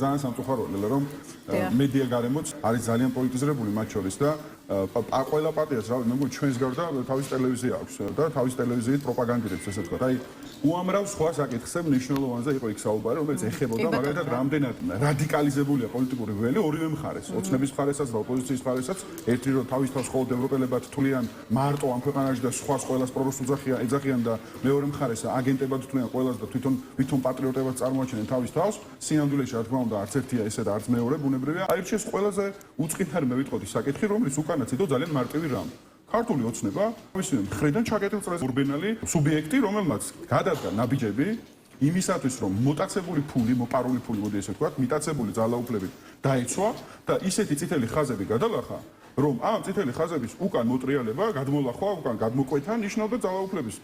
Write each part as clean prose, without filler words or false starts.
ძალიან სამწუხაროა რომ მედია გარემოც არის ძალიან პოლიტიზირებული მათ შორის და ყველა პარტიას რავი მე მგონი ჩვენს გარდა თავის ტელევიზია აქვს და თავის ტელევიზიით პროპაგანდირებს ესე ვთქვათ. აი უამრავ სხვა საკითხზე მნიშვნელოვანზე იყო იქ საუბარი, რომელიც ეხებოდა მაგალითად რამდენად რადიკალიზებულია პოლიტიკური ველი ორივე მხარეს, ოცნების მხარესაც და ოპოზიციის მხარესაც, ერთი რომ თავის თავს მხოლოდ ევროპელებად თვლიან მარტო ამ ქვეყანაში და სხვა ყველას პრორუსს ეძახიან და მეორე მხარეს აგენტებად თვლიან ყველას და თვითონ პატრიოტებად წარმოაჩენენ თავის თავს, სინამდვილეში რა თქმა უნდა არც ერთია ესე და არც მეორე ბუნებრივია. აირჩიეს ყველაზე უწყინარი მე ვიტყოდი საკითხი, რომელიც უკანაც იდო ძალიან მარტივი რამ. ქართული ოცნება, მისი მხრიდან ჩაკეტილ ორბენალი სუბიექტი, რომელმაც გადადგა ნაბიჯები იმისათვის, რომ მოტაცებული ფული, მოპარული ფული, მოდი ესე ვთქვათ, მიტაცებული ძალაუფლებით დაეცვა და ისეთი წითელი ხაზები გადალახა, რომ ამ წითელი ხაზების უკან მოტრიალება, გადმოლახვა, უკან გადმოკვეთა ნიშნავდა ძალაუფლების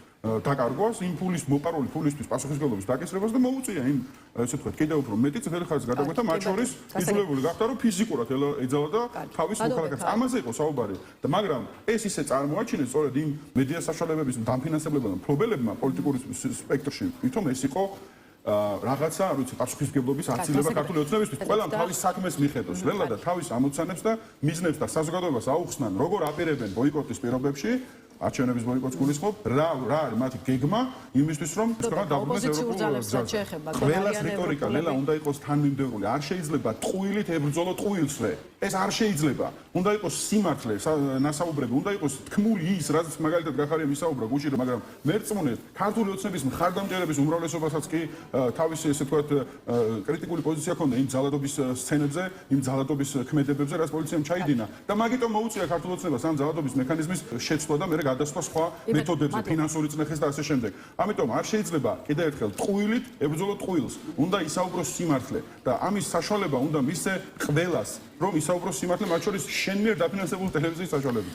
დაკარგვას, იმ ფულის მოპარული ფულისთვის პასუხისმგებლობის დაკისრებას და მოუწია იმ ესე ვთქვათ, კიდევ უფრო მეტი წითელი ხაზის გადაკვეთა, მათ შორის იძულებული გახდა, რომ ფიზიკურად ეძალა და თავის მოქალაქეებს. ამაზე იყო საუბარი და მაგრამ ეს ისე წარმოაჩინეს სწორედ იმ მედია საშუალებების დამფინანსებლებმა და მფლობელებმა პოლიტიკური სპექტრში, თვითონ ეს იყო რაღაცა, არ ვიცი, პასუხისმგებლობის აცილება ქართული ოცნებისთვის. ყველამ თავის საქმეს მიხედოს, ველა და თავის ამოცანებს და მიზნებს და საზოგადოებას აუხსნან, როგორ აპირებენ ბოიკოტის პირობებში, არჩევნების ბოიკოტს გულისხმობ, რა არის მათი გეგმა იმისთვის, რომ თქვენ დაბრუნდეს ევროპულ გზაზე. ყველას რიტორიკა ლელა უნდა იყოს თანმიმდევრული. არ შეიძლება ტყუილით ებრძოლო ტყუილსვე. ეს არ შეიძლება. უნდა იყოს სიმართლე, ნასაუბრები, უნდა იყოს თქმული ის, რაც მაგალითად გახარია მისაუბრა გუჩირო, მაგრამ მერწმუნეთ, ქართული ოცნების მხარდამჭერების უმრავლესობასაც კი თავისი ესე ვთქვათ კრიტიკული პოზიცია ჰქონდა იმ ძალადობის სცენებზე, იმ ძალადობის ქმედებებზე, რაც პოლიციამ ჩაიდინა და მაგიტომ მოუწია ქართულ ოცნებას ამ ძალადობის მექანიზმის შეცვლა და მე გადასვლა სხვა მეთოდებზე, ფინანსური წნეხის და ასე შემდეგ. ამიტომ არ შეიძლება კიდევ ერთხელ ტყუილით ებრძოლო ტყუილს. უნდა ისაუბროს სიმართლე და ამის საშუალება უნდა მისცე ყველას, რომ ისაუბროს სიმართლე, მათ შორის შენ მიერ დაფინანსებული ტელევიზიის საშუალებით.